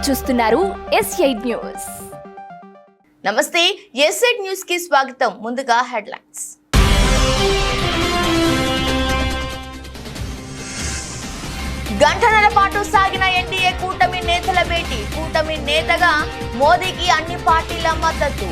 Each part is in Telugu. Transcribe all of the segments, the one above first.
చూస్తున్నారు S8 న్యూస్. నమస్తే, S8 న్యూస్ కి స్వాగతం. ముందుగా హెడ్లైన్స్. గంటన్నర పాటు సాగిన ఎన్డీఏ కూటమి నేతల భేటీ. కూటమి నేతగా మోదీకి అన్ని పార్టీల మద్దతు.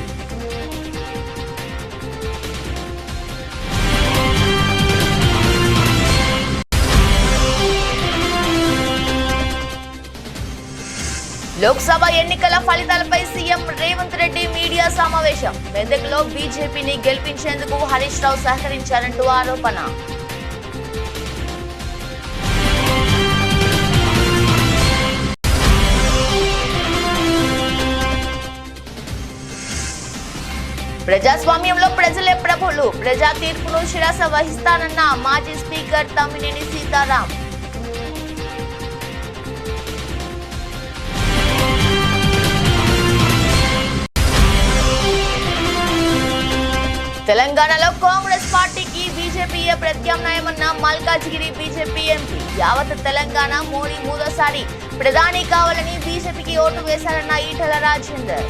లోక్సభ ఎన్నికల ఫలితాలపై సీఎం రేవంత్ రెడ్డి మీడియా సమావేశం. మెదక్లో బీజేపీని గెలిపించేందుకు హరీష్ రావు సహకరించారంటూ ఆరోపణ. ప్రజాస్వామ్యంలో ప్రజలే ప్రభులు. ప్రజా తీర్పును శిరస వహిస్తానన్న మాజీ స్పీకర్ తమ్మినేని సీతారాం. తెలంగాణలో కాంగ్రెస్ పార్టీకి బీజేపీయే ప్రత్యామ్నాయమన్న మల్కాజ్గిరి బీజేపీ ఎంపీ. యావత్ తెలంగాణ మోడీ మూడోసారి ప్రధాని కావాలని బీజేపీకి ఓటు వేశారన్న Etela Rajender.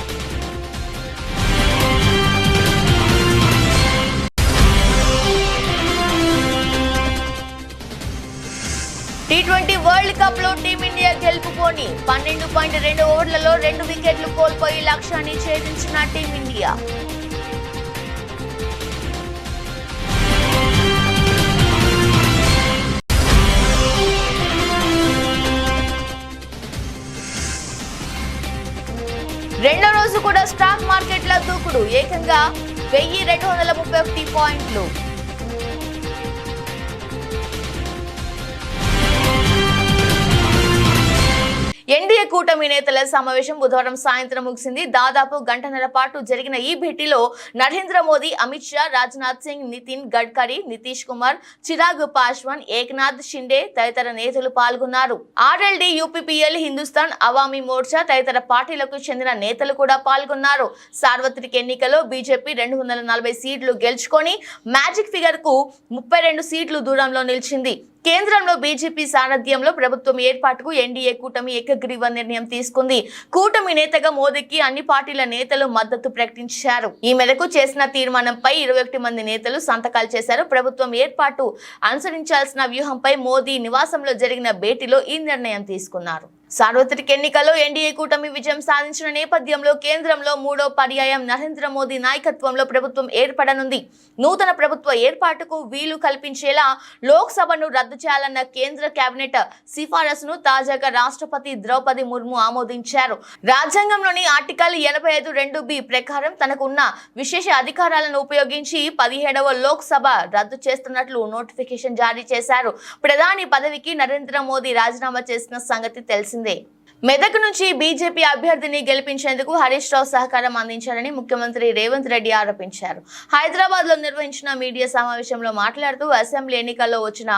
T20 world cup లో టీమిండియా గెలుపుకోని 12.2 ఓవర్లలో 2 వికెట్లు కోల్పోయి లక్ష్యాన్ని ఛేదించిన టీమిండియా. రెండో రోజు కూడా స్టాక్ మార్కెట్ల దూకుడు. ఏకంగా 1231 పాయింట్లు. ఎన్డీఏ కూటమి నేతల సమావేశం బుధవారం సాయంత్రం ముగిసింది. దాదాపు గంటన్నర పాటు జరిగిన ఈ భేటీలో నరేంద్ర మోదీ, అమిత్ షా, రాజ్నాథ్ సింగ్, నితిన్ గడ్కరీ, నితీష్ కుమార్, చిరాగ్ పాస్వాన్, ఏక్నాథ్ షిండే తదితర నేతలు పాల్గొన్నారు. ఆర్ఎల్డీ, యూపీపీఎల్, హిందుస్థాన్ అవామీ మోర్చా తదితర పార్టీలకు చెందిన నేతలు కూడా పాల్గొన్నారు. సార్వత్రిక ఎన్నికల్లో బీజేపీ 240 సీట్లు గెలుచుకొని మ్యాజిక్ ఫిగర్ కు 32 సీట్లు దూరంలో నిలిచింది. కేంద్రంలో బీజేపీ సారథ్యంలో ప్రభుత్వం ఏర్పాటుకు ఎన్డీఏ కూటమి ఏకగ్రీవ నిర్ణయం తీసుకుంది. కూటమి నేతగా మోదీకి అన్ని పార్టీల నేతలు మద్దతు ప్రకటించారు. ఈ మేరకు చేసిన తీర్మానంపై 21 మంది నేతలు సంతకాలు చేశారు. ప్రభుత్వం ఏర్పాటు అనుసరించాల్సిన వ్యూహంపై మోదీ నివాసంలో జరిగిన భేటీలో ఈ నిర్ణయం తీసుకున్నారు. సార్వత్రిక ఎన్నికల్లో ఎన్డీఏ కూటమి విజయం సాధించిన నేపథ్యంలో కేంద్రంలో మూడో పర్యాయం నరేంద్ర మోదీ నాయకత్వంలో ప్రభుత్వం ఏర్పడనుంది. నూతన ప్రభుత్వ ఏర్పాటుకు వీలు కల్పించేలా లోక్సభను రద్దు చేయాలన్న కేంద్ర కేబినెట్ సిఫారసును తాజాగా రాష్ట్రపతి ద్రౌపది ముర్ము ఆమోదించారు. రాజ్యాంగంలోని ఆర్టికల్ 85(2)(b) ప్రకారం తనకు ఉన్న విశేష అధికారాలను ఉపయోగించి 17వ లోక్సభ రద్దు చేస్తున్నట్లు నోటిఫికేషన్ జారీ చేశారు. ప్రధాని పదవికి నరేంద్ర మోదీ రాజీనామా చేసిన సంగతి తెలిసిందే. మెదక్ నుంచి బీజేపీ అభ్యర్థిని గెలిపించేందుకు హరీష్ రావు సహకారం అందించారని ముఖ్యమంత్రి రేవంత్ రెడ్డి ఆరోపించారు. హైదరాబాద్ లో నిర్వహించిన మీడియా సమావేశంలో మాట్లాడుతూ అసెంబ్లీ ఎన్నికల్లో వచ్చిన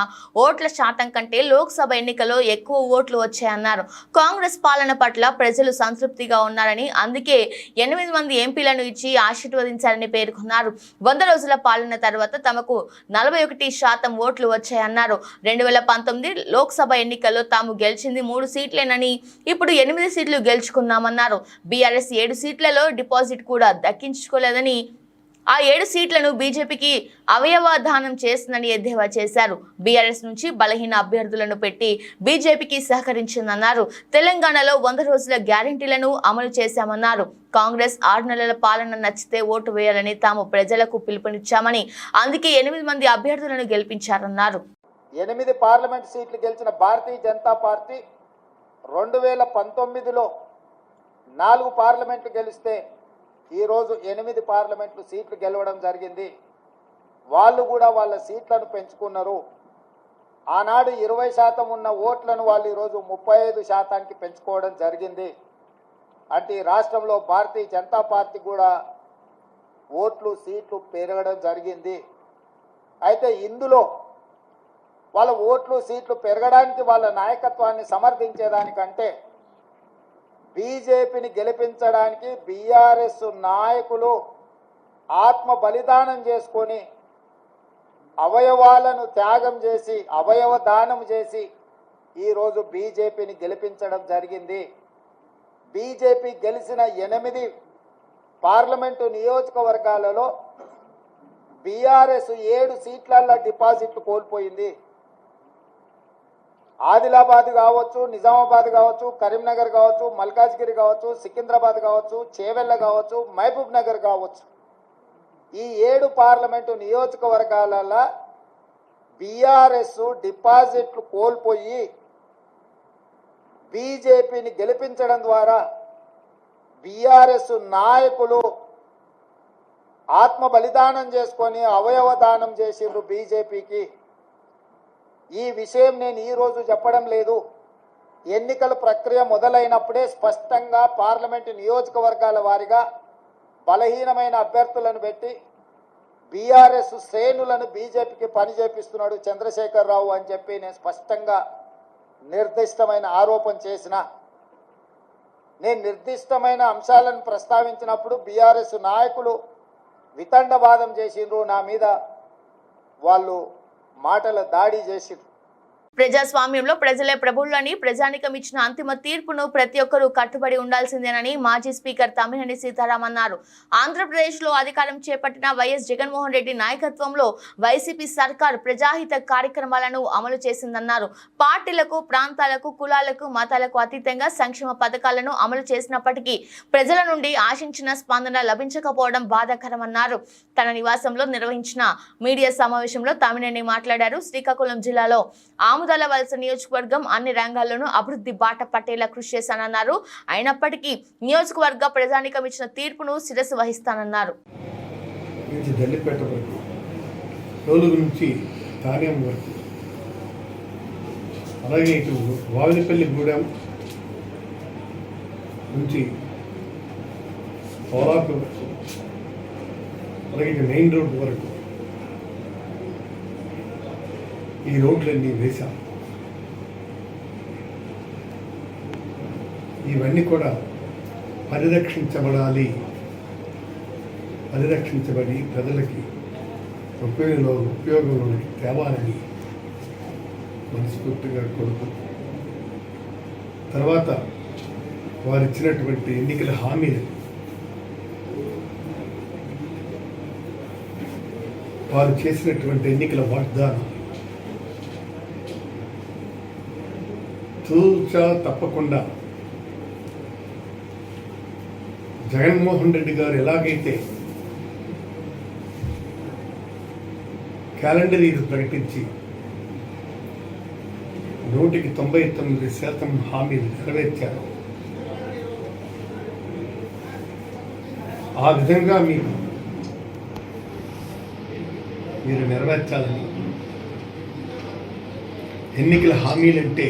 ఓట్ల శాతం కంటే లోక్సభ ఎన్నికల్లో ఎక్కువ ఓట్లు వచ్చాయన్నారు. కాంగ్రెస్ పాలన పట్ల ప్రజలు సంతృప్తిగా ఉన్నారని, అందుకే 8 మంది ఎంపీలను ఇచ్చి ఆశీర్వదించారని పేర్కొన్నారు. 100 రోజుల పాలన తర్వాత తమకు 41% ఓట్లు వచ్చాయన్నారు. 2019 లోక్సభ ఎన్నికల్లో తాము గెలిచింది 3 సీట్లేనని, ఇప్పుడు 8 సీట్లు గెలుచుకున్నామన్నారు. బీఆర్ఎస్ 7 సీట్లలో డిపాజిట్ కూడా దక్కించుకోలేదని, ఆ 7 సీట్లను బీజేపీకి అవయవదానం చేస్తుందని ఎద్దేవా చేశారు. బీఆర్ఎస్ నుంచి బలహీన అభ్యర్థులను పెట్టి బీజేపీకి సహకరించిందన్నారు. తెలంగాణలో 100 రోజుల గ్యారెంటీలను అమలు చేశామన్నారు. కాంగ్రెస్ 6 నెలల పాలన నచ్చితే ఓటు వేయాలని తాము ప్రజలకు పిలుపునిచ్చామని, అందుకే 8 మంది అభ్యర్థులను గెలిపించారన్నారు. 8 పార్లమెంట్ సీట్లు గెలిచిన భారతీయ జనతా పార్టీ 2019లో 4 పార్లమెంట్లు గెలిస్తే ఈరోజు 8 పార్లమెంట్లు సీట్లు గెలవడం జరిగింది. వాళ్ళు కూడా వాళ్ళ సీట్లను పెంచుకున్నారు. ఆనాడు 20% ఉన్న ఓట్లను వాళ్ళు ఈరోజు 35%కి పెంచుకోవడం జరిగింది. అంటే ఈ రాష్ట్రంలో భారతీయ జనతా పార్టీ కూడా ఓట్లు సీట్లు పెరగడం జరిగింది. అయితే ఇందులో వాళ్ళ ఓట్లు సీట్లు పెరగడానికి వాళ్ళ నాయకత్వాన్ని సమర్థించేదానికంటే బీజేపీని గెలిపించడానికి బీఆర్ఎస్ నాయకులు ఆత్మ బలిదానం చేసుకొని అవయవాలను త్యాగం చేసి అవయవ దానం చేసి ఈ రోజు బీజేపీని గెలిపించడం జరిగింది. బీజేపీ గెలిచిన 8 పార్లమెంటు నియోజకవర్గాలలో బీఆర్ఎస్ 7 సీట్లలో డిపాజిట్లు కోల్పోయింది. ఆదిలాబాద్ కావచ్చు, నిజామాబాద్ కావచ్చు, కరీంనగర్ కావచ్చు, మల్కాజ్గిరి కావచ్చు, సికింద్రాబాద్ కావచ్చు, చేవెళ్ళ కావచ్చు, మహబూబ్ నగర్ కావచ్చు, ఈ 7 పార్లమెంటు నియోజకవర్గాలలో బీఆర్ఎస్ డిపాజిట్లు కోల్పోయి బీజేపీని గెలిపించడం ద్వారా బీఆర్ఎస్ నాయకులు ఆత్మ బలిదానం చేసుకొని అవయవ దానం చేసిండ్రు బీజేపీకి. ఈ విషయం నేను ఈరోజు చెప్పడం లేదు. ఎన్నికల ప్రక్రియ మొదలైనప్పుడే స్పష్టంగా పార్లమెంటు నియోజకవర్గాల వారీగా బలహీనమైన అభ్యర్థులను పెట్టి బీఆర్ఎస్ శ్రేణులను బీజేపీకి పని చేపిస్తున్నాడు చంద్రశేఖరరావు అని చెప్పి నేను స్పష్టంగా నిర్దిష్టమైన ఆరోపణ చేసిన. నేను నిర్దిష్టమైన అంశాలను ప్రస్తావించినప్పుడు బీఆర్ఎస్ నాయకులు వితండవాదం చేసిండ్రు, నా మీద వాళ్ళు మాటల దాడి చేసిండ్రు. ప్రజాస్వామ్యంలో ప్రజలే ప్రభువులని ప్రజానికం ఇచ్చిన అంతిమ తీర్పును ప్రతి ఒక్కరూ కట్టుబడి ఉండాల్సిందేనని మాజీ స్పీకర్ తమ్మినేని సీతారాం అన్నారు. ఆంధ్రప్రదేశ్ లో అధికారం చేపట్టిన వైఎస్ జగన్మోహన్ రెడ్డి నాయకత్వంలో వైసీపీ సర్కార్ ప్రజాహిత కార్యక్రమాలను అమలు చేసిందన్నారు. పార్టీలకు, ప్రాంతాలకు, కులాలకు, మతాలకు అతీతంగా సంక్షేమ పథకాలను అమలు చేసినప్పటికీ ప్రజల నుండి ఆశించిన స్పందన లభించకపోవడం బాధాకరమన్నారు. తన నివాసంలో నిర్వహించిన మీడియా సమావేశంలో తమ్మినేని మాట్లాడారు. శ్రీకాకుళం జిల్లాలో ఆముదాల వలస నియోజకవర్గం అన్ని రంగాల్లోనూ అభివృద్ధి బాట పట్టేలా కృషి చేశానన్నారు. అయినప్పటికీ నియోజకవర్గ ప్రజానికం ఇచ్చిన తీర్పును శిరస్సు వహిస్తానన్నారు. అలాగే ఇటు వావిలిపల్లి గూడెం నుంచి పోలాకు అలాగే ఇటు మెయిన్ రోడ్ వరకు ఈ రోడ్లన్నీ వేశాం. ఇవన్నీ కూడా పరిరక్షించబడి ప్రజలకి ఉపయోగంలోకి తేవాలని మనస్ఫూర్తిగా కోరుతూ, తర్వాత వారు ఇచ్చినటువంటి ఎన్నికల హామీలు, వారు చేసినటువంటి ఎన్నికల వాగ్దానం తూచా తప్పకుండా జగన్మోహన్ రెడ్డి గారు ఎలాగైతే క్యాలెండర్ ఇది ప్రకటించి 99% హామీలు నెరవేర్చారు, ఆ విధంగా మీరు నెరవేర్చాలని. ఎన్నికల హామీలంటే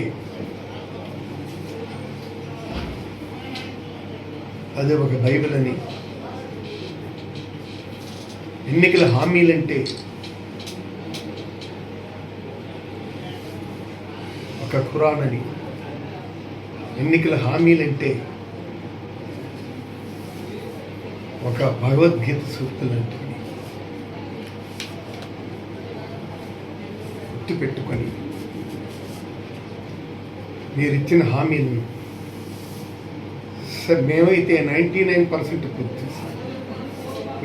అదే ఒక బైబిల్ అని, ఎన్నికల హామీలంటే ఒక ఖురాన్ అని, ఎన్నికల హామీలంటే ఒక భగవద్గీత సూక్తులంటే గుర్తుపెట్టుకొని మీరిచ్చిన హామీలను మేమైతే 99% పూర్తి చేస్తాం,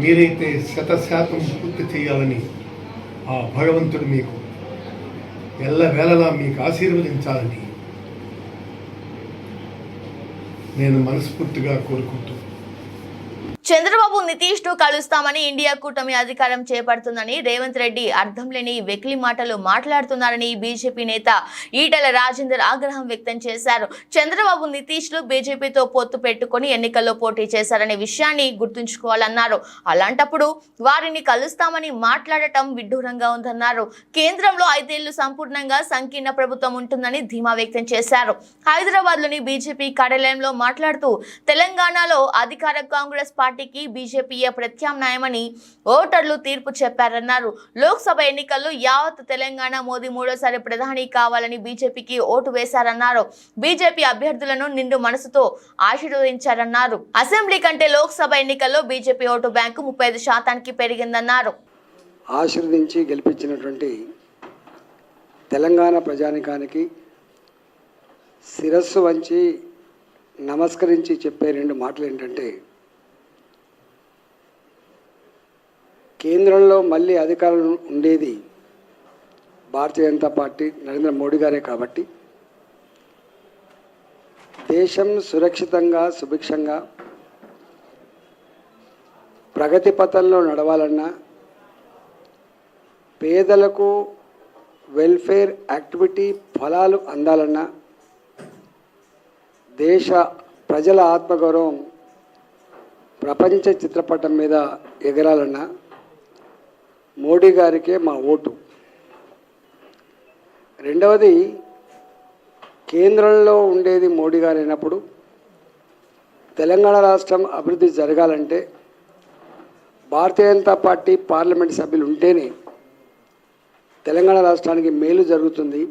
మీరైతే 100% పూర్తి చేయాలని ఆ భగవంతుడు మీకు ఎల్లవేళలా మీకు ఆశీర్వదించాలని నేను మనస్ఫూర్తిగా కోరుకుంటూ, చంద్రబాబు నితీష్ ను కలుస్తామని ఇండియా కూటమి అధికారం చేపడుతుందని రేవంత్ రెడ్డి అర్థం లేని వెకిలి మాటలు మాట్లాడుతున్నారని బీజేపీ నేత ఈటెల రాజేందర్ ఆగ్రహం వ్యక్తం చేశారు. చంద్రబాబు నితీష్ లు బీజేపీతో పొత్తు పెట్టుకుని ఎన్నికల్లో పోటీ చేశారనే విషయాన్ని గుర్తుంచుకోవాలన్నారు. అలాంటప్పుడు వారిని కలుస్తామని మాట్లాడటం విడ్డూరంగా ఉందన్నారు. కేంద్రంలో 5 ఏళ్లు సంపూర్ణంగా సంకీర్ణ ప్రభుత్వం ఉంటుందని ధీమా వ్యక్తం చేశారు. హైదరాబాద్ లోని బీజేపీ కార్యాలయంలో మాట్లాడుతూ తెలంగాణలో అధికార కాంగ్రెస్ పార్టీకి బీజేపీయే ప్రత్యామ్నాయమని ఓటర్లు తీర్పు చెప్పారన్నారు. లోక్సభ ఎన్నికల్లో యావత్ తెలంగాణ మోదీ 3వ ప్రధాని కావాలని బీజేపీకి ఓటు వేశారన్నారు. బీజేపీ అభ్యర్థులను నిండు మనసుతో ఆశీర్వదించారన్నారు. అసెంబ్లీ కంటే లోక్సభ ఎన్నికల్లో బీజేపీ ఓటు బ్యాంకు 35% పెరిగిందన్నారు. ఆశీర్వదించి గెలిపించినటువంటి తెలంగాణ ప్రజానికానికి శిరస్సు వంచి నమస్కరించి చెప్పే 2 మాటలు ఏంటంటే, కేంద్రంలో మళ్ళీ అధికారం ఉండేది భారతీయ జనతా పార్టీ నరేంద్ర మోడీ గారే కాబట్టి దేశం సురక్షితంగా సుభిక్షంగా ప్రగతి పథంలో నడవాలన్నా, పేదలకు వెల్ఫేర్ యాక్టివిటీ ఫలాలు అందాలన్నా, దేశ ప్రజల ఆత్మగౌరవం ప్రపంచ చిత్రపటం మీద ఎగరాలన్నా మోడీ గారికే మా ఓటు. రెండవది, కేంద్రంలో ఉండేది మోడీ గారు అయినప్పుడు తెలంగాణ రాష్ట్రం అభివృద్ధి జరగాలంటే భారతీయ జనతా పార్టీ పార్లమెంట్ సభ్యులు ఉంటేనే తెలంగాణ రాష్ట్రానికి మేలు జరుగుతుంది,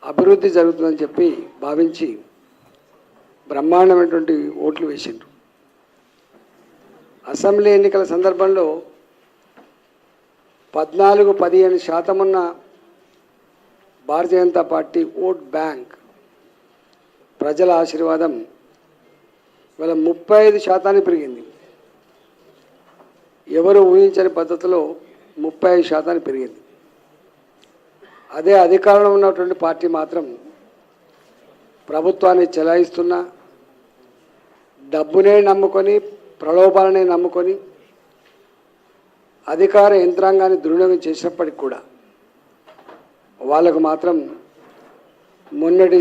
అభివృద్ధి జరుగుతుందని చెప్పి భావించి బ్రహ్మాండమైనటువంటి ఓట్లు వేసిండ్రు. అసెంబ్లీ ఎన్నికల సందర్భంలో 14-15% ఉన్న Bharatiya Janata party vote bank ప్రజల ఆశీర్వాదం ఇవాళ 35% పెరిగింది. ఎవరు ఊహించని పద్ధతిలో 35% పెరిగింది. అదే అధికారంలో ఉన్నటువంటి పార్టీ మాత్రం ప్రభుత్వాన్ని చెలాయిస్తున్న, డబ్బునే నమ్ముకొని, ప్రలోభాలనే నమ్ముకొని అధికార యంత్రాంగాన్ని దుర్వినియోగం చేసినప్పటికి కూడా వాళ్ళకు మాత్రం మొన్నటి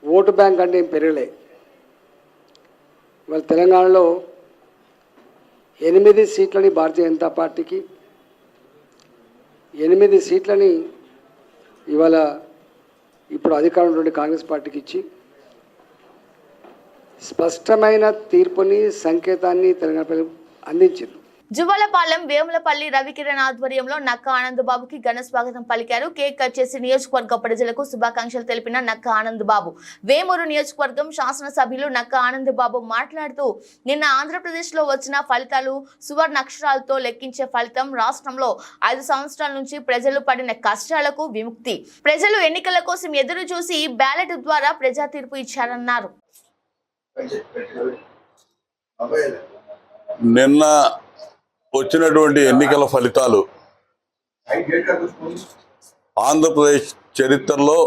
ఓటు బ్యాంక్ అంటే ఏం పెరగలే. ఇవాళ తెలంగాణలో 8 సీట్లని భారతీయ జనతా పార్టీకి, 8 సీట్లని ఇవాళ ఇప్పుడు అధికారంలో ఉన్నటువంటి కాంగ్రెస్ పార్టీకి ఇచ్చి స్పష్టమైన తీర్పుని, సంకేతాన్ని తెలంగాణ ప్రజలకు అందించారు. జువ్వలపాలెం వేములపల్లి రవికిరణ్ ఆధ్వర్యంలో నక్క ఆనంద్ బాబుకి ఘన స్వాగతం పలికారు. కేక్ కట్ చేసి నియోజకవర్గ ప్రజలకు శుభాకాంక్షలు తెలిపిన నక్క ఆనంద్ బాబు. వేమూరు నియోజకవర్గం శాసనసభ్యులు నక్క ఆనంద్ బాబు మాట్లాడుతూ, నిన్న ఆంధ్రప్రదేశ్ లో వచ్చిన ఫలితాలు సువర్ణ అక్షరాలతో లెక్కించే ఫలితం. రాష్ట్రంలో 5 సంవత్సరాల నుంచి ప్రజలు పడిన కష్టాలకు విముక్తి. ప్రజలు ఎన్నికల కోసం ఎదురు చూసి బ్యాలెట్ ద్వారా ప్రజా తీర్పు ఇచ్చారన్నారు. నిన్న వచ్చినటువంటి ఎన్నికల ఫలితాలు ఆంధ్రప్రదేశ్ చరిత్రలో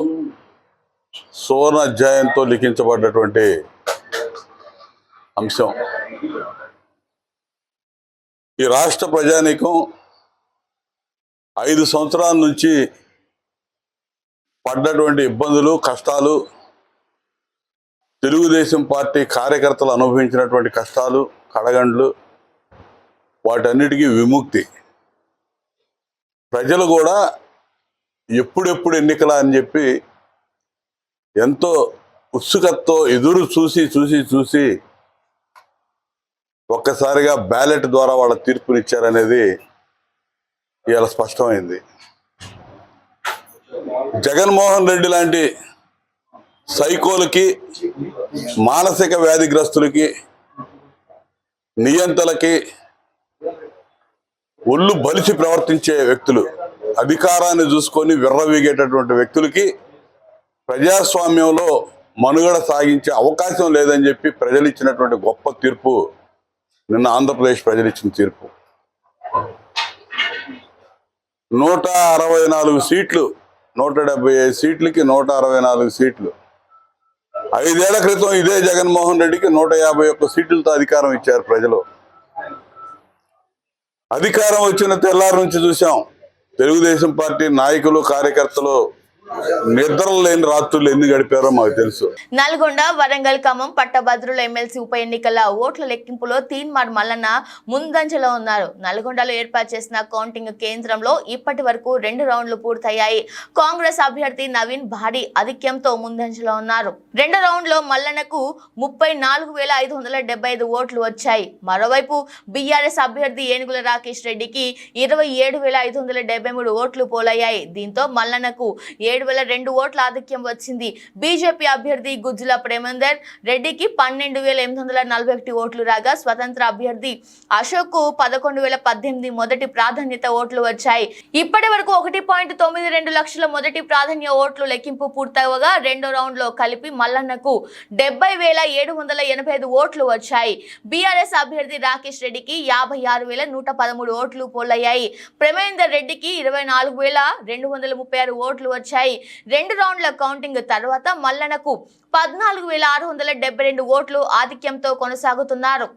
సువర్ణ అధ్యాయంతో లిఖించబడ్డటువంటి అంశం. ఈ రాష్ట్ర ప్రజానీకం 5 సంవత్సరాల నుంచి పడ్డటువంటి ఇబ్బందులు, కష్టాలు, తెలుగుదేశం పార్టీ కార్యకర్తలు అనుభవించినటువంటి కష్టాలు, కడగండ్లు, వాటన్నిటికీ విముక్తి. ప్రజలు కూడా ఎప్పుడెప్పుడు ఎన్నికలా అని చెప్పి ఎంతో ఉత్సుకతతో ఎదురు చూసి ఒక్కసారిగా బ్యాలెట్ ద్వారా వాళ్ళ తీర్పునిచ్చారనేది ఇవాళ స్పష్టమైంది. జగన్మోహన్ రెడ్డి లాంటి సైకోలకి, మానసిక వ్యాధిగ్రస్తులకి, నియంతలకి, ఒళ్ళు బలిసి ప్రవర్తించే వ్యక్తులు, అధికారాన్ని చూసుకొని విర్రవీగేటటువంటి వ్యక్తులకి ప్రజాస్వామ్యంలో మనుగడ సాగించే అవకాశం లేదని చెప్పి ప్రజలు ఇచ్చినటువంటి గొప్ప తీర్పు నిన్న ఆంధ్రప్రదేశ్ ప్రజలు ఇచ్చిన తీర్పు. 164 సీట్లు, 175 సీట్లకి 164 సీట్లు. 5 ఏళ్ల క్రితం ఇదే జగన్మోహన్ రెడ్డికి 151 సీట్లతో అధికారం ఇచ్చారు ప్రజలు. అధికారం వచ్చిన తెల్లారి నుంచి చూసాం తెలుగుదేశం పార్టీ నాయకులు, కార్యకర్తలు నిద్రలు లేని రాత్రులు ఎన్ని గడిపారో మాకు తెలుసు. నల్గొండ, వరంగల్, ఖమ్మం పట్టభద్రుల ఎమ్మెల్సీ ఉప ఎన్నికల ఓట్ల లెక్కింపులో తీన్మార్ మల్లన్న ముందంజలో ఉన్నారు. నల్గొండలో ఏర్పాటు చేసిన కౌంటింగ్ కేంద్రంలో ఇప్పటి వరకు 2 రౌండ్లు పూర్తయ్యాయి. కాంగ్రెస్ అభ్యర్థి నవీన్ భారీ ఆధిక్యంతో ముందంజలో ఉన్నారు. 2 రౌండ్లో మల్లన్నకు 34,575 ఓట్లు వచ్చాయి. మరోవైపు బీఆర్ఎస్ అభ్యర్థి ఏనుగుల రాకేష్ రెడ్డికి 27,573 ఓట్లు పోలయ్యాయి. దీంతో మల్లన్నకు 7,002 ఓట్ల ఆధిక్యం వచ్చింది. బీజేపీ అభ్యర్థి గుజ్జుల ప్రేమేందర్ రెడ్డికి 12,841 ఓట్లు రాగా స్వతంత్ర అభ్యర్థి అశోక్ కు 11,018 మొదటి ప్రాధాన్యత ఓట్లు వచ్చాయి. ఇప్పటి వరకు 1.92 లక్షల మొదటి ప్రాధాన్య ఓట్లు లెక్కింపు పూర్తవగా రెండో రౌండ్ లో కలిపి మల్లన్నకు 70,785 ఓట్లు వచ్చాయి. బీఆర్ఎస్ అభ్యర్థి రాకేష్ రెడ్డికి 56,113 ఓట్లు పోలయ్యాయి. ప్రేమేందర్ రెడ్డికి 24,236 ఓట్లు వచ్చాయి. రెండు రౌండ్ల కౌంటింగ్ తర్వాత మల్లన్నకు 14,672 ఓట్లు ఆధిక్యంతో కొనసాగుతున్నారు.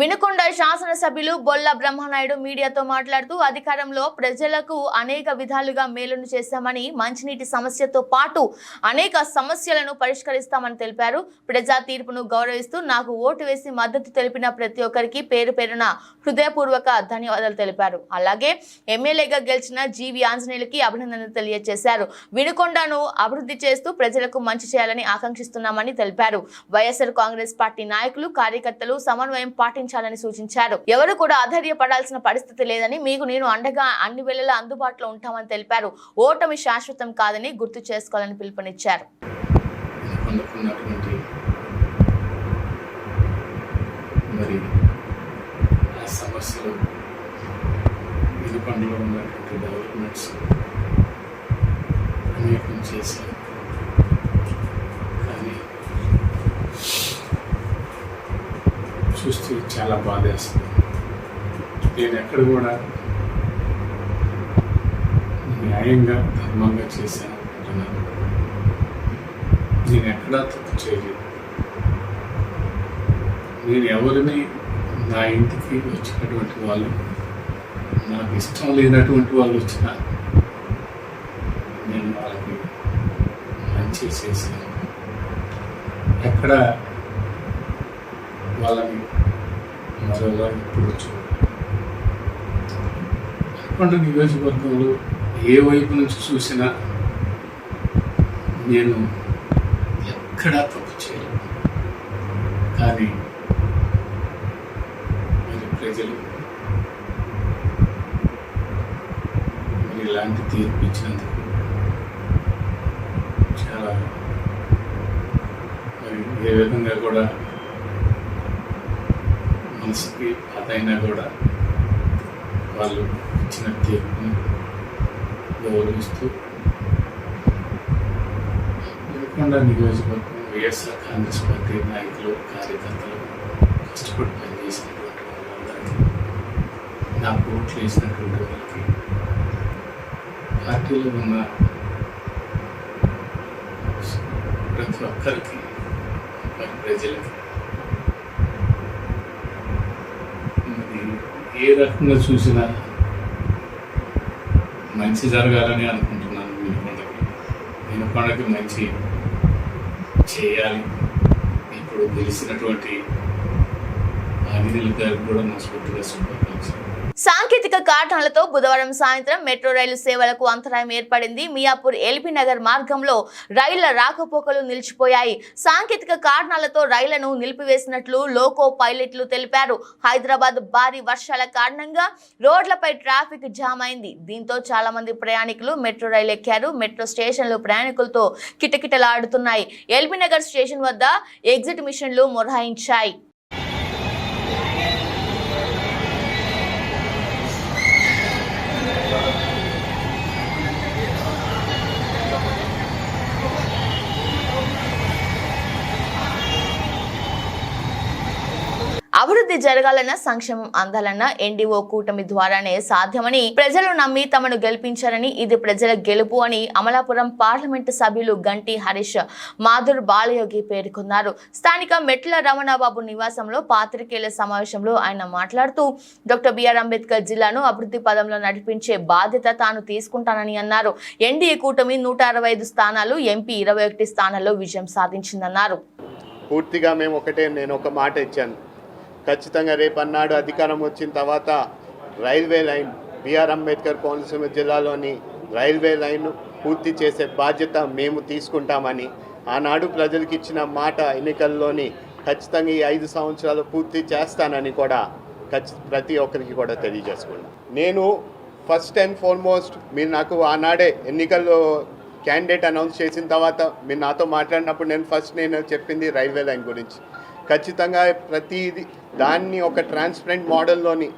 వినుకొండ శాసనసభ్యులు బొల్ల బ్రహ్మనాయుడు మీడియాతో మాట్లాడుతూ అధికారంలో ప్రజలకు అనేక విధాలుగా మేలును చేశామని, మంచినీటి సమస్యతో పాటు అనేక సమస్యలను పరిష్కరిస్తామని తెలిపారు. ప్రజా తీర్పును గౌరవిస్తూ నాకు ఓటు వేసి మద్దతు తెలిపిన ప్రతి ఒక్కరికి పేరు పేరున హృదయపూర్వక ధన్యవాదాలు తెలిపారు. అలాగే ఎమ్మెల్యేగా గెలిచిన జీవి ఆంజనేయులకి అభినందనలు తెలియజేశారు. వినుకొండను అభివృద్ధి చేస్తూ ప్రజలకు మంచి చేయాలని ఆకాంక్షిస్తున్నామని తెలిపారు. వైఎస్ఆర్ కాంగ్రెస్ పార్టీ నాయకులు, కార్యకర్తలు సమన్వయం పాటించాలని సూచించారు. ఎవరు కూడా అధైర్యపడాల్సిన పరిస్థితి లేదని, మీకు నేను అండగా అన్ని వేళలా అందుబాటులో ఉంటామని తెలిపారు. ఓటమి శాశ్వతం కాదని గుర్తు చేసుకోవాలని పిలుపునిచ్చారు. చూస్తే చాలా బాధేస్తుంది. నేను ఎక్కడ కూడా న్యాయంగా, ధర్మంగా చేశాను అంటున్నాను. నేను ఎక్కడా తప్పు చేయలేదు. నేను ఎవరిని నా ఇంటికి వచ్చినటువంటి వాళ్ళు, నాకు ఇష్టం లేనటువంటి వాళ్ళు వచ్చినా నేను వాళ్ళకి మంచి చేశాను. ఎక్కడ వాళ్ళని మరోలా ఇప్పుడు చూడండి. నియోజకవర్గంలో ఏ వైపు నుంచి చూసినా నేను ఎక్కడా తప్పు చేయలేదు. కానీ మరి ప్రజలు మరి ఇలాంటి తీర్పు ఇచ్చినందుకు చాలా మరి ఏ విధంగా కూడా మనసుకి అదైనా కూడా వాళ్ళు ఇచ్చిన తీర్పుని గౌరవిస్తూ వినుకొండ నియోజకవర్గం వైఎస్ఆర్ కాంగ్రెస్ పార్టీ నాయకులు, కార్యకర్తలు కష్టపడి పనిచేసినటువంటి వాళ్ళందరికీ, నాకు ఓట్లు వేసినటువంటి వాళ్ళకి, పార్టీలో ఉన్న ప్రతి ఒక్కరికి, ప్రజలకి ఏ రకంగా చూసినా మంచి జరగాలని అనుకుంటున్నాను. వినుకొండకి మంచి చేయాలి. ఇప్పుడు గెలిచినటువంటి ఆంజనేయులు గారికి కూడా మనస్ఫూర్తిగా శుభాకాంక్షలు. సాంకేతిక కారణాలతో బుధవారం సాయంత్రం మెట్రో రైలు సేవలకు అంతరాయం ఏర్పడింది. మియాపూర్ ఎల్బీ నగర్ మార్గంలో రైళ్ల రాకపోకలు నిలిచిపోయాయి. సాంకేతిక కారణాలతో రైళ్లను నిలిపివేసినట్లు లోకో పైలట్లు తెలిపారు. హైదరాబాద్ భారీ వర్షాల కారణంగా రోడ్లపై ట్రాఫిక్ జామ్ అయింది. దీంతో చాలా మంది ప్రయాణికులు మెట్రో రైలు ఎక్కారు. మెట్రో స్టేషన్లు ప్రయాణికులతో కిటకిటలాడుతున్నాయి. ఎల్బీ నగర్ స్టేషన్ వద్ద ఎగ్జిట్ మిషన్లు మొరాయించాయి. అభివృద్ధి అభివృద్ధి జరగాలన్న, సంక్షేమం అందాలన్న ఎన్డీఓ కూటమి ద్వారానే సాధ్యమని ప్రజలు నమ్మి తమను గెలిపించారని, ఇది ప్రజల గెలుపు అని అమలాపురం పార్లమెంటు సభ్యులు గంటి హరీష్ మాధుర్ బాలయోగి పేర్కొన్నారు. స్థానిక మెట్ల రమణబాబు నివాసంలో పాత్రికేయుల సమావేశంలో ఆయన మాట్లాడుతూ డాక్టర్ బిఆర్ అంబేద్కర్ జిల్లాను అభివృద్ధి పదంలో నడిపించే బాధ్యత తాను తీసుకుంటానని అన్నారు. ఎన్డీఏ కూటమి 165 స్థానాలు, ఎంపీ 21 స్థానాల్లో విజయం సాధించిందన్నారు. పూర్తిగా నేను ఒక మాట ఇచ్చాను. ఖచ్చితంగా రేపన్నాడు అధికారం వచ్చిన తర్వాత railway line, B R Ambedkar Konaseema జిల్లాలోని రైల్వే లైన్ పూర్తి చేసే బాధ్యత మేము తీసుకుంటామని ఆనాడు ప్రజలకు ఇచ్చిన మాట ఎన్నికల్లోని ఖచ్చితంగా ఈ 5 సంవత్సరాలు పూర్తి చేస్తానని కూడా ప్రతి ఒక్కరికి కూడా తెలియజేసుకున్నాను. నేను ఫస్ట్ అండ్ ఫార్మోస్ట్ మీరు నాకు ఆనాడే ఎన్నికల్లో క్యాండిడేట్ అనౌన్స్ చేసిన తర్వాత మీరు నాతో మాట్లాడినప్పుడు నేను చెప్పింది రైల్వే లైన్ గురించి. ఖచ్చితంగా ప్రతిది దాన్ని ఒక ట్రాన్స్పరెంట్ మోడల్లోని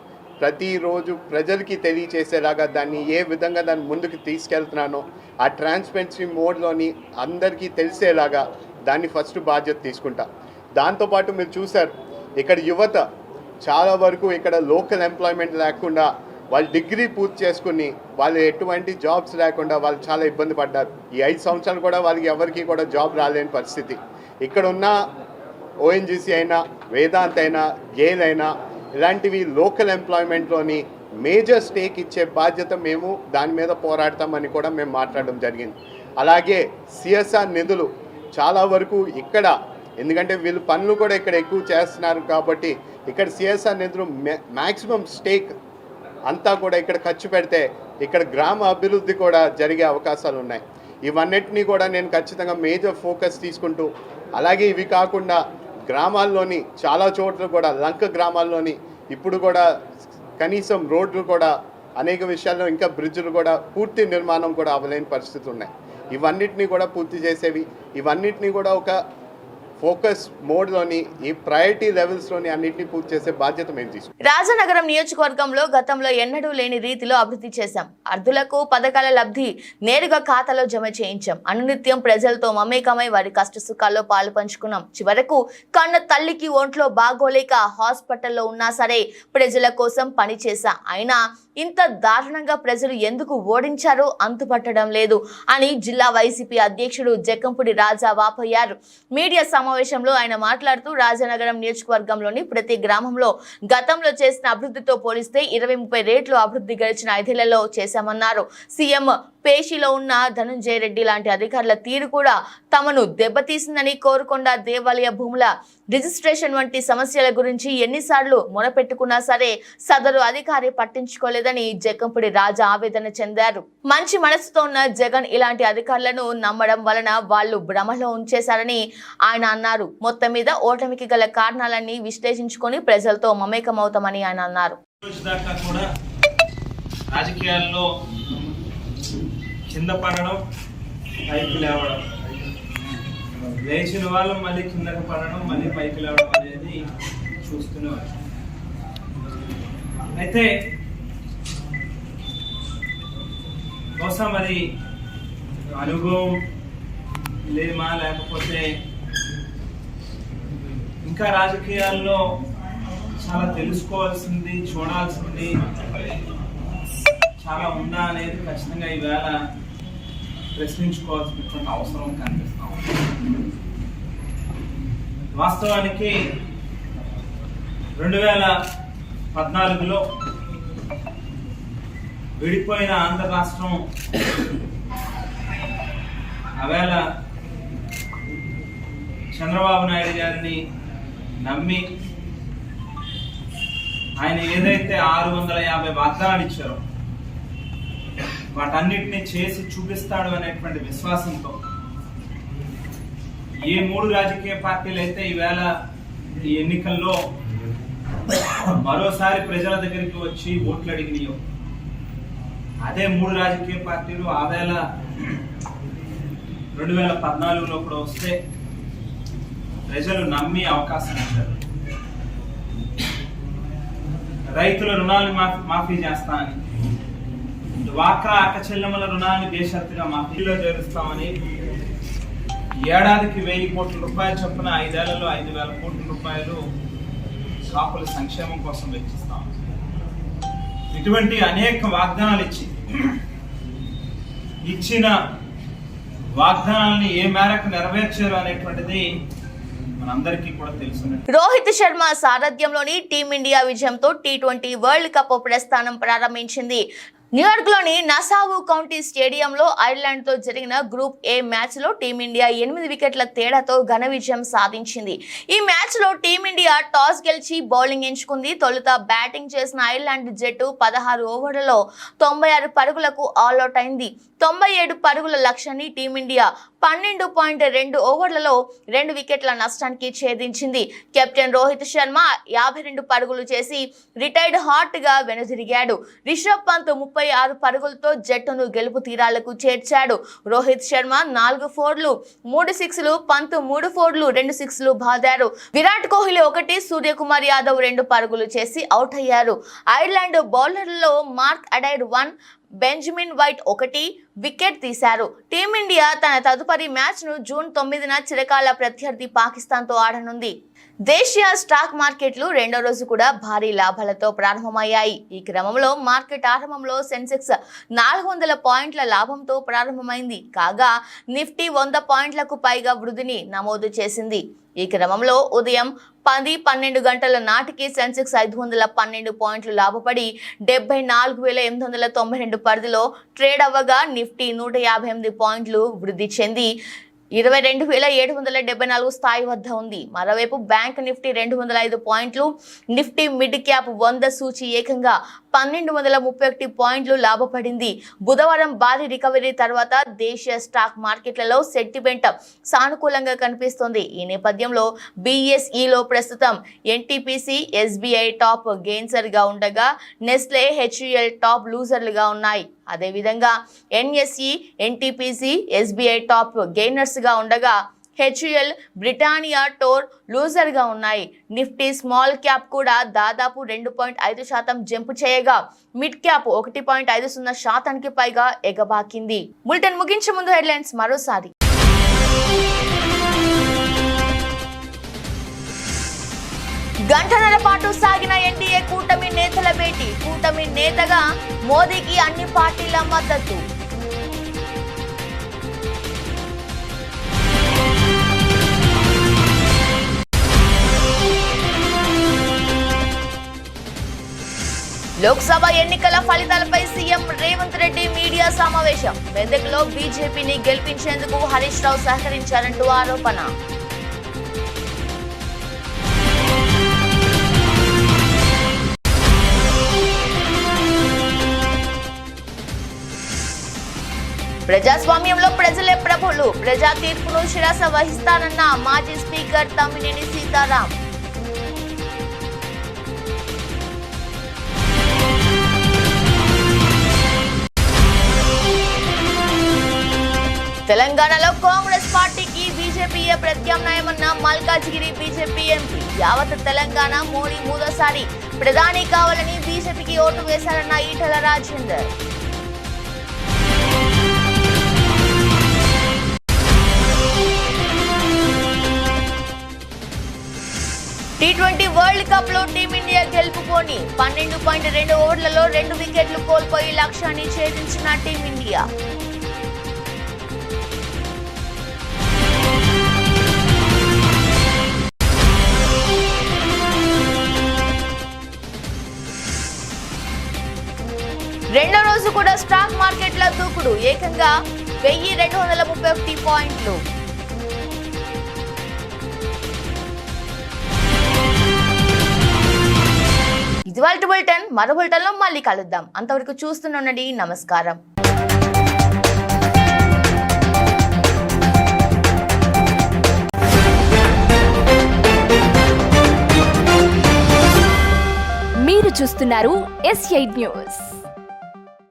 ప్రతిరోజు ప్రజలకి తెలియచేసేలాగా దాన్ని ఏ విధంగా దాన్ని ముందుకు తీసుకెళ్తున్నానో ఆ ట్రాన్స్పరెన్సీ మోడ్లోని అందరికీ తెలిసేలాగా దాన్ని ఫస్ట్ బాధ్యత తీసుకుంటా. దాంతోపాటు మీరు చూసారు ఇక్కడ యువత చాలా వరకు ఇక్కడ లోకల్ ఎంప్లాయ్మెంట్ లేకుండా వాళ్ళు డిగ్రీ పూర్తి చేసుకుని వాళ్ళు ఎటువంటి జాబ్స్ లేకుండా వాళ్ళు చాలా ఇబ్బంది పడ్డారు. ఈ 5 సంవత్సరాలు కూడా వాళ్ళకి ఎవరికి కూడా జాబ్ రాలేని పరిస్థితి. ఇక్కడ ఉన్న ఓఎన్జీసీ అయినా, వేదాంత్ అయినా, గేల్ అయినా ఇలాంటివి లోకల్ ఎంప్లాయ్మెంట్లోని మేజర్ స్టేక్ ఇచ్చే బాధ్యత మేము దాని మీద పోరాడతామని కూడా మేము మాట్లాడడం జరిగింది. అలాగే సిఎస్ఆర్ నిధులు చాలా వరకు ఇక్కడ, ఎందుకంటే వీళ్ళు పనులు కూడా ఇక్కడ ఎక్కువ చేస్తున్నారు కాబట్టి ఇక్కడ సిఎస్ఆర్ నిధులు మ్యాక్సిమం స్టేక్ అంతా కూడా ఇక్కడ ఖర్చు పెడితే ఇక్కడ గ్రామ అభివృద్ధి కూడా జరిగే అవకాశాలు ఉన్నాయి. ఇవన్నిటినీ కూడా నేను ఖచ్చితంగా మేజర్ ఫోకస్ తీసుకుంటూ, అలాగే ఇవి కాకుండా గ్రామాల్లోని చాలా చోట్ల కూడా లంక గ్రామాల్లోని ఇప్పుడు కూడా కనీసం రోడ్లు కూడా అనేక విషయాల్లో ఇంకా బ్రిడ్జ్లు కూడా పూర్తి నిర్మాణం కూడా అవ్వలేని పరిస్థితులు ఉన్నాయి. ఇవన్నిటినీ కూడా పూర్తి చేసేవి, ఇవన్నిటినీ కూడా ఒక ఫోకస్ మోడ్లోని ఈ ప్రయారిటీ లెవెల్స్లోని అన్నింటినీ పూర్తి చేసే బాధ్యత మేము తీసుకుంటాం. రాజనగరం నియోజకవర్గంలో గతంలో ఎన్నడూ లేని రీతిలో అభివృద్ధి చేశాం. అర్ధులకు పథకాల లబ్ధి నేరుగా ఖాతాలో జమ చేయించాం. అనునిత్యం ప్రజలతో మమేకమై వారి కష్ట సుఖాల్లో పాలు పంచుకున్నాం. చివరకు కన్న తల్లికి ఒంట్లో బాగోలేక హాస్పిటల్లో ఉన్నా సరే ప్రజల కోసం పనిచేశా. అయినా ఇంత దారుణంగా ప్రజలు ఎందుకు ఓడించారో అంతుపట్టడం లేదు అని జిల్లా వైసీపీ అధ్యక్షుడు జక్కంపూడి రాజా వాపోయారు. మీడియా సమావేశంలో ఆయన మాట్లాడుతూ రాజనగరం నియోజకవర్గంలోని ప్రతి గ్రామంలో గతంలో చేసిన అభివృద్ధితో పోలిస్తే 20-30 రెట్లు అభివృద్ధి గడిచిన 5 ఏళ్లలో చేశామన్నారు. సీఎం పేషిలో ఉన్న ధనుంజయ రెడ్డి లాంటి అధికారుల తీరు కూడా తమను దెబ్బతీసిందని, కోరుకొండ దేవాలయ భూముల రిజిస్ట్రేషన్ వంటి సమస్యల గురించి ఎన్నిసార్లు మొరపెట్టుకున్నా సరే సదరు అధికారి పట్టించుకోలేదని జక్కంపూడి రాజా ఆవేదన చెందారు. మంచి మనసుతో ఉన్న జగన్ ఇలాంటి అధికారులను నమ్మడం వలన వాళ్ళు భ్రమలో ఉంచేశారని ఆయన అన్నారు. మొత్తం మీద ఓటమికి గల కారణాలన్నీ విశ్లేషించుకొని ప్రజలతో మమేకమవుతామని ఆయన అన్నారు. రాజకీయాల్లో కింద పడడం, పైకి లేవడం, లేచిన వాళ్ళు మళ్ళీ కిందకి పడడం, మళ్ళీ పైకి లేవడం అనేది చూస్తూనే వచ్చాం. అయితే బహుశా మరి అనుభవం లేమా, లేకపోతే ఇంకా రాజకీయాల్లో చాలా తెలుసుకోవాల్సింది, చూడాల్సింది చాలా ఉందా అనేది ఖచ్చితంగా ఈవేళ ప్రశ్నించుకోవాల్సినటువంటి అవసరం కనిపిస్తాం. వాస్తవానికి 2014లో విడిపోయిన ఆంధ్ర రాష్ట్రం ఆవేళ చంద్రబాబు నాయుడు గారిని నమ్మి ఆయన ఏదైతే 650 వాగ్దానాలు ఇచ్చారో వాటన్నిటిని చేసి చూపిస్తాడు అనేటువంటి విశ్వాసంతో ఏ 3 రాజకీయ పార్టీలు అయితే ఈవేళ ఈ ఎన్నికల్లో మరోసారి ప్రజల దగ్గరికి వచ్చి ఓట్లు అడిగినాయో అదే 3 రాజకీయ పార్టీలు ఆవేళ 2014లో కూడా వస్తే ప్రజలు నమ్మి అవకాశం ఇచ్చారు. రైతుల రుణాలు మాఫీ చేస్తా అని, డ్వాక్రా అక్క చెల్లెమ్మల రుణాన్ని బేషరతుగా మాఫీలో చేరుస్తామని, ఏడాదికి 1000 కోట్ల రూపాయలు చొప్పున 5 ఏళ్లలో 5,000 కోట్ల రూపాయలు కాపుల సంక్షేమం కోసం వెచ్చిస్తాం. ఇటువంటి అనేక వాగ్దానాలు ఇచ్చిన వాగ్దానాలని ఏ మేరకు నెరవేర్చారు అనేటువంటిది మనందరికీ కూడా తెలుసు. రోహిత్ శర్మ సారథ్యంలోని టీమిండియా విజయంతో T20 వరల్డ్ కప్ ప్రస్థానం ప్రారంభించింది. న్యూయార్క్ లోని నసావు కౌంటీ స్టేడియంలో ఐర్లాండ్ తో జరిగిన గ్రూప్ ఏ మ్యాచ్ లో టీమిండియా 8 వికెట్ల తేడాతో ఘన విజయం సాధించింది. ఈ మ్యాచ్ లో టీమిండియా టాస్ గెలిచి బౌలింగ్ ఎంచుకుంది. తొలుత బ్యాటింగ్ చేసిన ఐర్లాండ్ జట్టు 16 ఓవర్లలో 96 పరుగులకు ఆల్అౌట్ అయింది. 97 పరుగుల లక్ష్యాన్ని టీమిండియా 12.2 ఓవర్లలో 2 వికెట్ల నష్టానికి ఛేదించింది. కెప్టెన్ రోహిత్ శర్మ 52 పరుగులు చేసి రిటైర్డ్ హాట్ గా వెనుదిరిగాడు. రిషబ్ పంత్ 36 పరుగులతో జట్టును గెలుపు తీరాలకు చేర్చాడు. రోహిత్ శర్మ 4 ఫోర్లు 3 సిక్స్లు, పంత్ 3 ఫోర్లు 2 సిక్స్లు బాదారు. విరాట్ కోహ్లీ 1, సూర్యకుమార్ యాదవ్ 2 పరుగులు చేసి అవుట్ అయ్యారు. ఐర్లాండ్ బౌలర్లలో మార్క్ అడైర్ 1, బెంజమిన్ వైట్ 1 వికెట్ తీశారు. టీమిండియా తన తదుపరి మ్యాచ్ ను జూన్ 9న చిరకాల ప్రత్యర్థి పాకిస్తాన్ తో ఆడనుంది. దేశీయ స్టాక్ మార్కెట్లు రెండో రోజు కూడా భారీ లాభాలతో ప్రారంభమయ్యాయి. ఈ క్రమంలో మార్కెట్ ఆరంభంలో సెన్సెక్స్ 400 పాయింట్ల లాభంతో ప్రారంభమైంది. కాగా నిఫ్టీ 100 పాయింట్లకు పైగా వృద్ధిని నమోదు చేసింది. ఈ క్రమంలో ఉదయం 10-12 గంటల నాటికి సెన్సెక్స్ 512 పాయింట్లు లాభపడి 74,892 పరిధిలో ట్రేడ్ అవ్వగా నిఫ్టీ 158 పాయింట్లు వృద్ధి చెంది 22,774 స్థాయి వద్ద ఉంది. మరోవైపు బ్యాంక్ నిఫ్టీ 205 పాయింట్లు, నిఫ్టీ మిడ్ క్యాప్ 100 సూచి ఏకంగా 1231 పాయింట్లు లాభపడింది. బుధవారం భారీ రికవరీ తర్వాత దేశీయ స్టాక్ మార్కెట్లలో సెంటిమెంట్ సానుకూలంగా కనిపిస్తోంది. ఈ నేపథ్యంలో BSEలో ప్రస్తుతం NTPC, SBI టాప్ గెయిన్సర్ గా ఉండగా నెస్లే, HUL టాప్ లూజర్లుగా ఉన్నాయి. అదేవిధంగా NSE, NTPC, SBI top gainers గా ఉండగా HUL, బ్రిటానియా టోర్ లూజర్ గా ఉన్నాయి. నిఫ్టీ స్మాల్ క్యాప్ కూడా దాదాపు 2.5% జంప్ చేయగా మిడ్ క్యాప్ 1.50% పైగా ఎగబాకింది. బులెటిన్ ముగించే ముందు హెడ్లైన్స్ మరోసారి. గంటన్నర పాటు సాగిన ఎన్డీఏ కూటమి నేతల భేటీ. కూటమి నేతగా మోదీకి అన్ని పార్టీల మద్దతు. లోక్సభ ఎన్నికల ఫలితాలపై సీఎం రేవంత్ రెడ్డి మీడియా సమావేశం. మెదక్లో బీజేపీని గెలిపించేందుకు హరీష్ రావు సహకరించారంటూ ఆరోపణ. ప్రజాస్వామ్యంలో ప్రజలే ప్రభులు, ప్రజా తీర్పును శిరస వహిస్తానన్న మాజీ స్పీకర్ తమ్మినేని సీతారాం. తెలంగాణలో కాంగ్రెస్ పార్టీకి బీజేపీయే ప్రత్యామ్నాయమన్న మల్కాజ్గిరి బీజేపీ ఎంపీ. యావత్ తెలంగాణ మోడీ మూడోసారి ప్రధాని కావాలని బీజేపీకి ఓటు వేశారన్న Etela Rajender. T20 world cup లో టీమిండియా గెలుపుకొని 12.2 ఓవర్లలో 2 వికెట్లు కోల్పోయి లక్ష్యాన్ని ఛేదించిన టీమిండియా. రెండో రోజు కూడా స్టాక్ మార్కెట్ల దూకుడు. ఏకంగా 1231 పాయింట్లు. ఇది వాళ్ళ బులెటిన్. మరో బులెటిన్లో మళ్ళీ కలుద్దాం. అంతవరకు చూస్తూనే ఉండండి. నమస్కారం. మీరు చూస్తున్నారు S8 న్యూస్.